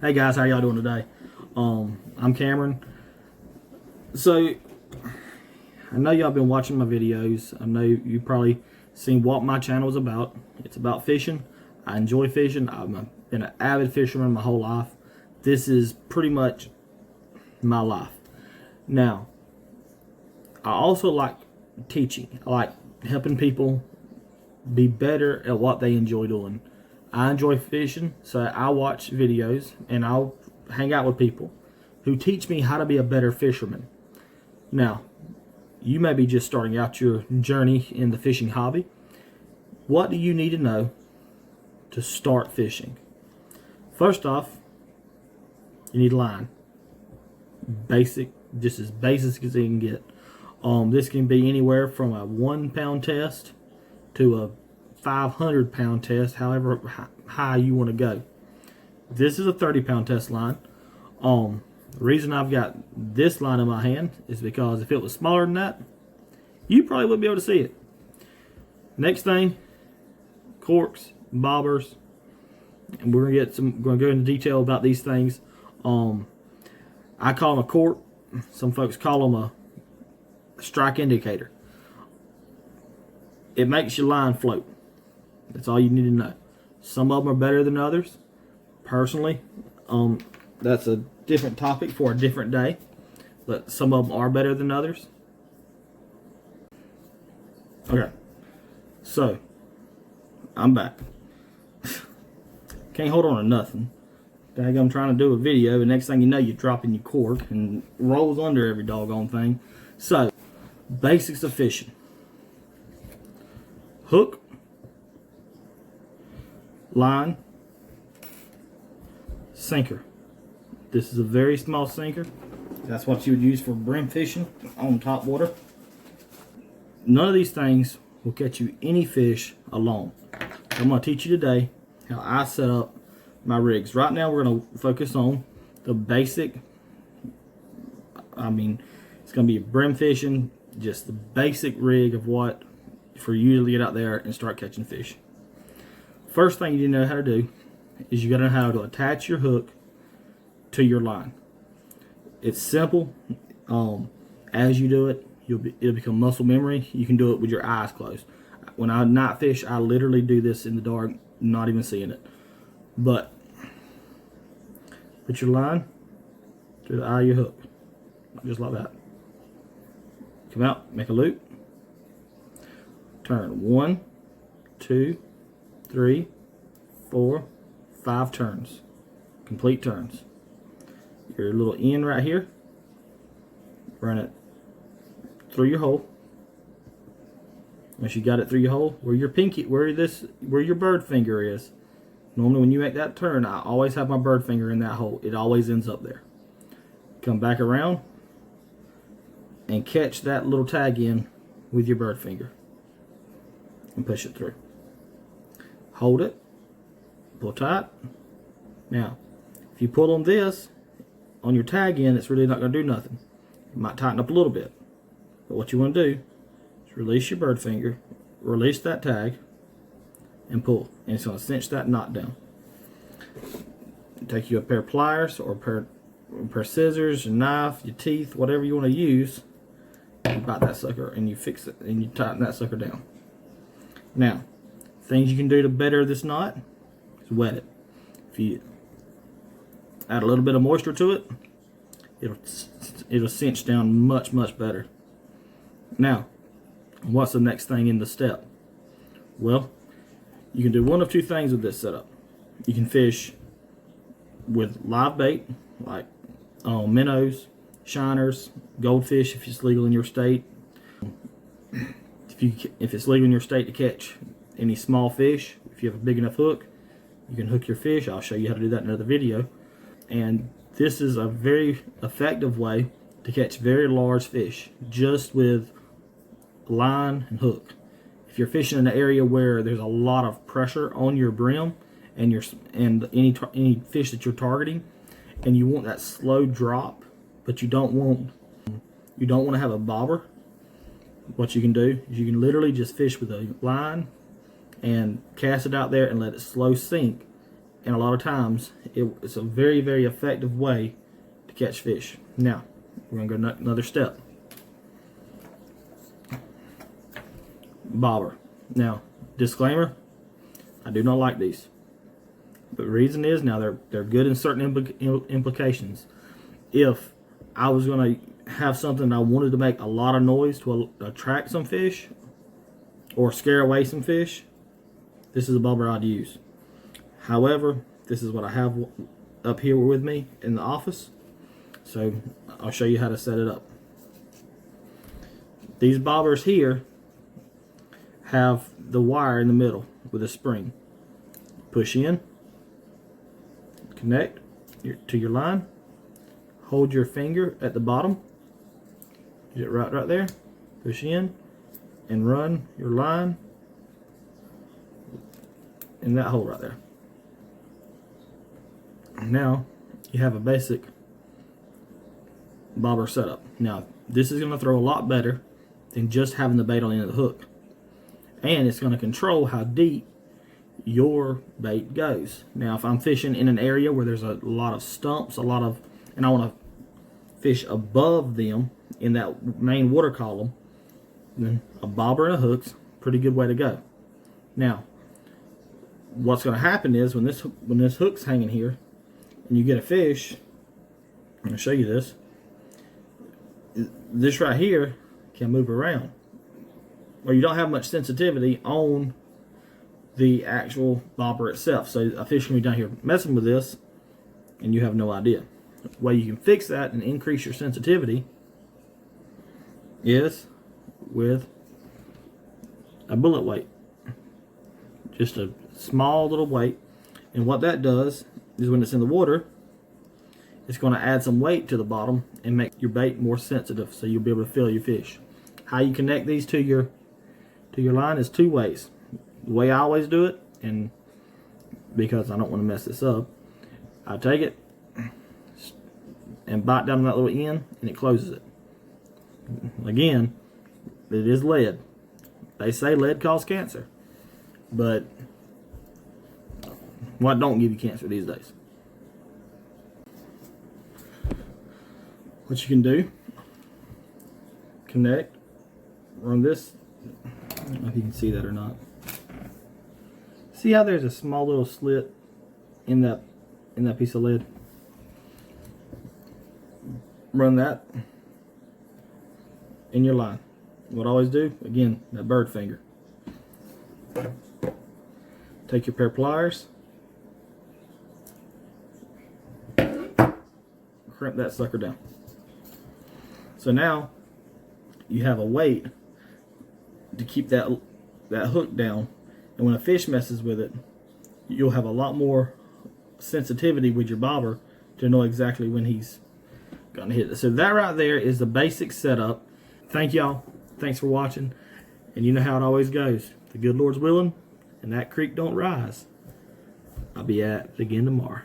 Hey guys, how y'all doing today? I'm Cameron. So, I know y'all been watching my videos. I know you probably seen what my channel is about. It's about fishing. I enjoy fishing. I've been an avid fisherman my whole life. This is pretty much my life. Now, I also like teaching. I like helping people be better at what they enjoy doing. I enjoy fishing, so I watch videos and I'll hang out with people who teach me how to be a better fisherman. Now, you may be just starting out your journey in the fishing hobby. What do you need to know to start fishing? First off, you need line. Basic, just as basic as you can get. This can be anywhere from a 1 pound test to a 500 pound test, however high you want to go. This is a 30 pound test line. The reason I've got this line in my hand is because if it was smaller than that, you probably wouldn't be able to see it. Next thing, corks, bobbers, and we're gonna go into detail about these things. I call them a cork. Some folks call them a strike indicator. It makes your line float. That's all you need to know. Some of them are better than others. Personally, that's a different topic for a different day. But some of them are better than others. Okay, so I'm back. Can't hold on to nothing. I'm trying to do a video, and next thing you know, you're dropping your cork and rolls under every doggone thing. So, basics of fishing: hook, line, sinker. This is a very small sinker. That's what you would use for brim fishing on top water. None of these things will catch you any fish alone. I'm going to teach you today how I set up my rigs. Right now we're going to focus on the basic, it's going to be brim fishing, just the basic rig of what for you to get out there and start catching fish. First thing you need to know how to do is you got to know how to attach your hook to your line. It's simple. As you do it, it'll become muscle memory. You can do it with your eyes closed. When I night fish, I literally do this in the dark, not even seeing it. But put your line to the eye of your hook, just like that. Come out, make a loop, turn 1, 2, 3, 4, 5 turns, complete turns. Your little end right here, run it through your hole. Once you got it through your hole, where your pinky, where your bird finger is. Normally when you make that turn, I always have my bird finger in that hole. It always ends up there. Come back around and catch that little tag in with your bird finger and push it through. Hold it, pull tight. Now, if you pull on this, on your tag in, it's really not going to do nothing. It might tighten up a little bit. But what you want to do is release your bird finger, release that tag, and pull. And it's going to cinch that knot down. Take you a pair of pliers or a pair of scissors, a knife, your teeth, whatever you want to use. You bite that sucker and you fix it and you tighten that sucker down. Now, things you can do to better this knot is wet it. If you add a little bit of moisture to it, it'll cinch down much better. Now, what's the next thing in the step? Well, you can do one of two things with this setup. You can fish with live bait, like minnows, shiners, goldfish if it's legal in your state. If it's legal in your state to catch any small fish, if you have a big enough hook, you can hook your fish. I'll show you how to do that in another video. And this is a very effective way to catch very large fish just with line and hook. If you're fishing in an area where there's a lot of pressure on your brim and any fish that you're targeting, and you want that slow drop, but you don't want to have a bobber, what you can do is you can literally just fish with a line and cast it out there and let it slow sink and a lot of times it's a very, very effective way to catch fish. Now, we're going to go another step. Bobber. Now, disclaimer, I do not like these. But the reason is, now they're good in certain implications. If I was going to have something I wanted to make a lot of noise to attract some fish or scare away some fish, this is a bobber I'd use. However, this is what I have up here with me in the office, so I'll show you how to set it up. These bobbers here have the wire in the middle with a spring. Push in, connect to your line, hold your finger at the bottom, get it right there, push in, and run your line in that hole right there. Now you have a basic bobber setup. Now this is going to throw a lot better than just having the bait on the end of the hook, and it's going to control how deep your bait goes. Now if I'm fishing in an area where there's a lot of stumps, and I want to fish above them in that main water column, then a bobber and a hook's a pretty good way to go. Now what's going to happen is when this hook's hanging here and you get a fish, I'm going to show you this. This right here can move around, or you don't have much sensitivity on the actual bobber itself. So a fish can be down here messing with this and you have no idea. The way you can fix that and increase your sensitivity is with a bullet weight. Just a small little weight, and what that does is when it's in the water, it's going to add some weight to the bottom and make your bait more sensitive, so you'll be able to feel your fish. How you connect these to your line is two ways. The way I always do it, and because I don't want to mess this up, I take it and bite down that little end and it closes it. Again, it is lead. They say lead causes cancer, but what don't give you cancer these days? What you can do, connect, run this. I don't know if you can see that or not. See how there's a small little slit in that piece of lead? Run that in your line. What I always do, again, that bird finger. Take your pair of pliers, crimp that sucker down. So now you have a weight to keep that hook down, and when a fish messes with it, you'll have a lot more sensitivity with your bobber to know exactly when he's gonna hit it. So that right there is the basic setup. Thank y'all. Thanks for watching. And you know how it always goes. The good Lord's willing and that creek don't rise, I'll be at it again tomorrow.